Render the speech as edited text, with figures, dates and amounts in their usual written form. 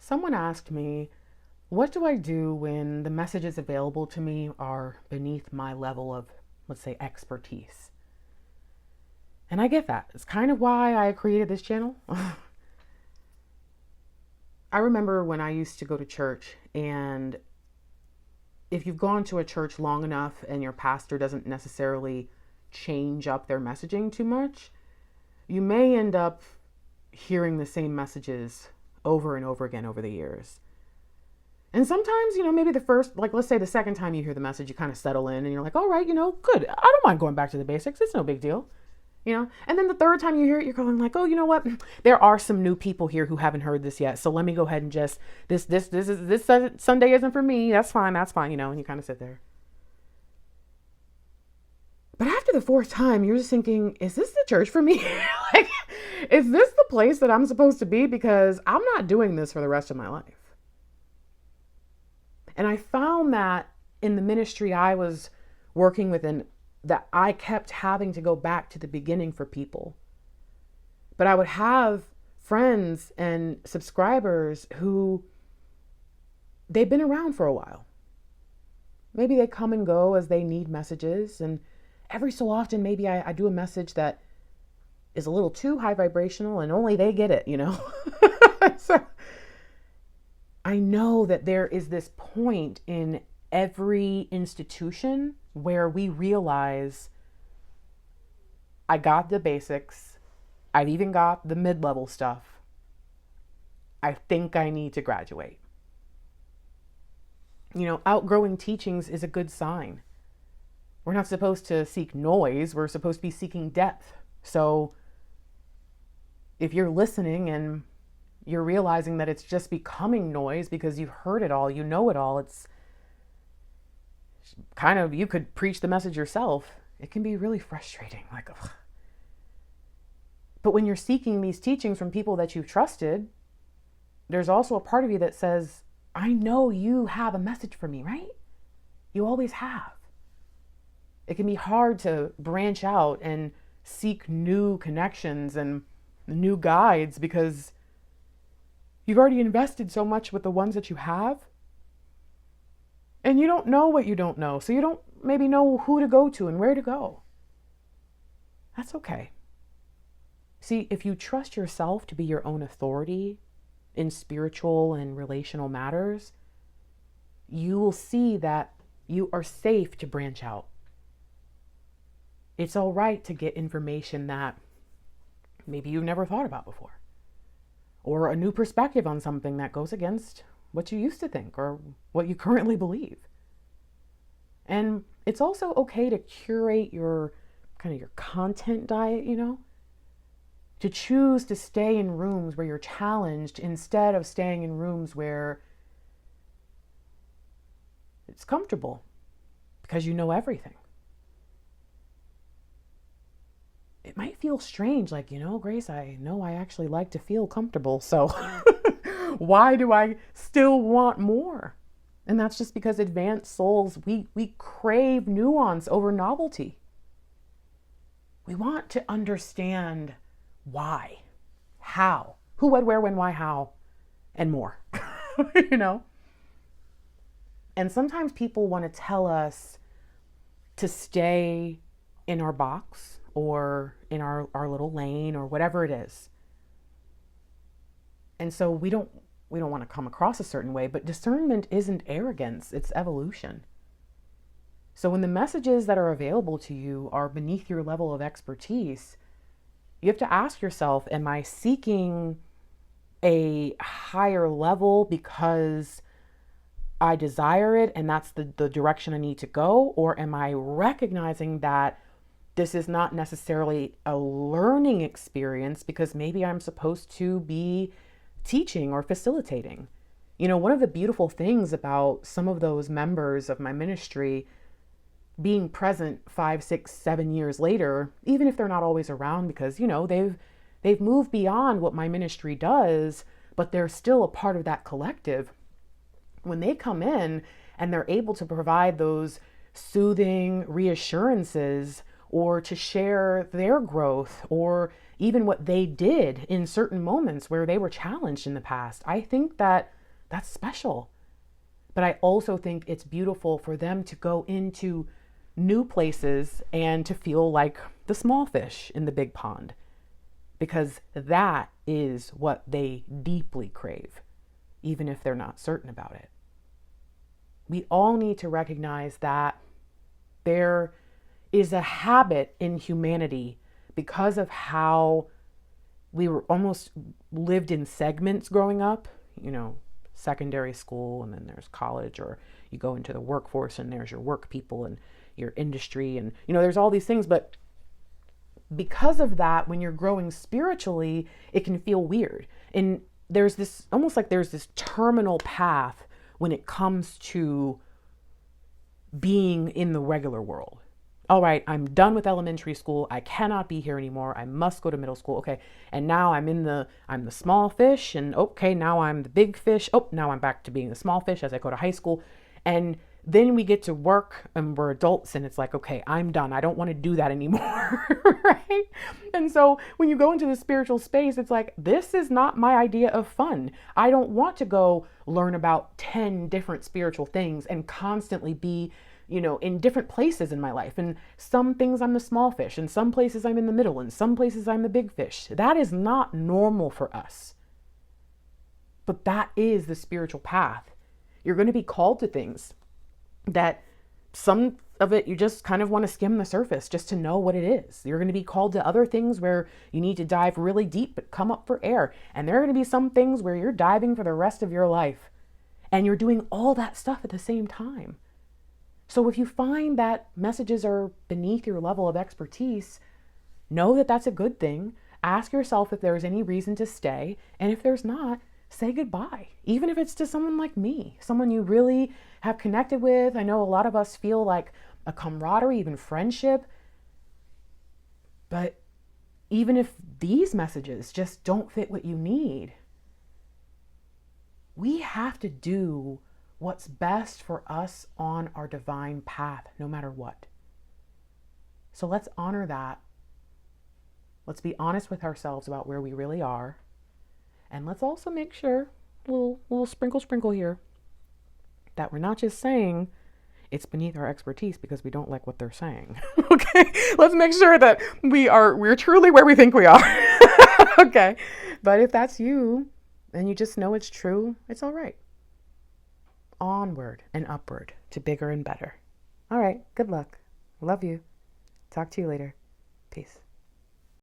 Someone asked me, what do I do when the messages available to me are beneath my level of, let's say, expertise? And I get that. It's kind of why I created this channel. I remember when I used to go to church, and if you've gone to a church long enough and your pastor doesn't necessarily change up their messaging too much, you may end up hearing the same messages over and over again over the years. And sometimes, maybe the first, like, let's say the second time you hear the message, you kind of settle in and you're like, all right, good. I don't mind going back to the basics. It's no big deal. And then the third time you hear it, you're going like, oh, you know what? There are some new people here who haven't heard this yet. So let me go ahead and just, this Sunday isn't for me. That's fine. And you kind of sit there. But after the fourth time, you're just thinking, is this the church for me? Like, is this the place that I'm supposed to be? Because I'm not doing this for the rest of my life. And I found that in the ministry I was working within, that I kept having to go back to the beginning for people. But I would have friends and subscribers who they've been around for a while. Maybe they come and go as they need messages. And every so often, maybe I do a message that is a little too high vibrational and only they get it, So I know that there is this point in every institution where we realize I got the basics. I've even got the mid-level stuff. I think I need to graduate. Outgrowing teachings is a good sign. We're not supposed to seek noise. We're supposed to be seeking depth. So if you're listening and you're realizing that it's just becoming noise because you've heard it all, you know it all, it's kind of, you could preach the message yourself. It can be really frustrating. Like, ugh. But when you're seeking these teachings from people that you've trusted, there's also a part of you that says, I know you have a message for me, right? You always have. It can be hard to branch out and seek new connections and new guides because you've already invested so much with the ones that you have. And you don't know what you don't know. So you don't maybe know who to go to and where to go. That's okay. See, if you trust yourself to be your own authority in spiritual and relational matters, you will see that you are safe to branch out. It's all right to get information that maybe you've never thought about before, or a new perspective on something that goes against what you used to think or what you currently believe. And it's also okay to curate your content diet, to choose to stay in rooms where you're challenged instead of staying in rooms where it's comfortable because you know everything. It might feel strange, like, Grace, I know I actually like to feel comfortable, so why do I still want more? And that's just because advanced souls, we crave nuance over novelty. We want to understand why, how, who, what, where, when, why, how, and more, And sometimes people want to tell us to stay in our box or in our little lane or whatever it is. And so we don't want to come across a certain way, but discernment isn't arrogance, it's evolution. So when the messages that are available to you are beneath your level of expertise, you have to ask yourself, am I seeking a higher level because I desire it and that's the direction I need to go? Or am I recognizing that this is not necessarily a learning experience because maybe I'm supposed to be teaching or facilitating? One of the beautiful things about some of those members of my ministry being present 5, 6, 7 years later, even if they're not always around because, they've moved beyond what my ministry does, but they're still a part of that collective. When they come in and they're able to provide those soothing reassurances or to share their growth or even what they did in certain moments where they were challenged in the past, I think that That's special. But I also think it's beautiful for them to go into new places and to feel like the small fish in the big pond, because that is what they deeply crave, even if they're not certain about it. We all need to recognize that there is a habit in humanity, because of how we were almost lived in segments growing up, secondary school, and then there's college, or you go into the workforce and there's your work people and your industry, and there's all these things. But because of that, when you're growing spiritually, it can feel weird. And there's this almost like there's this terminal path when it comes to being in the regular world. All right, I'm done with elementary school. I cannot be here anymore. I must go to middle school. Okay. And now I'm the small fish, and okay, now I'm the big fish. Oh, now I'm back to being the small fish as I go to high school. And then we get to work and we're adults, and it's like, okay, I'm done. I don't want to do that anymore. Right? And so when you go into the spiritual space, it's like, this is not my idea of fun. I don't want to go learn about 10 different spiritual things and constantly be in different places in my life. And some things I'm the small fish, and some places I'm in the middle, and some places I'm the big fish. That is not normal for us. But that is the spiritual path. You're going to be called to things that some of it you just kind of want to skim the surface just to know what it is. You're going to be called to other things where you need to dive really deep but come up for air. And there are going to be some things where you're diving for the rest of your life. And you're doing all that stuff at the same time. So if you find that messages are beneath your level of expertise, know that that's a good thing. Ask yourself if there's any reason to stay. And if there's not, say goodbye. Even if it's to someone like me, someone you really have connected with. I know a lot of us feel like a camaraderie, even friendship. But even if these messages just don't fit what you need, we have to do what's best for us on our divine path, no matter what. So let's honor that. Let's be honest with ourselves about where we really are. And let's also make sure, little sprinkle here, that we're not just saying it's beneath our expertise because we don't like what they're saying. Okay? Let's make sure that we're truly where we think we are. Okay? But if that's you and you just know it's true, it's all right. Onward and upward to bigger and better. All right. Good luck. Love you. Talk to you later. Peace.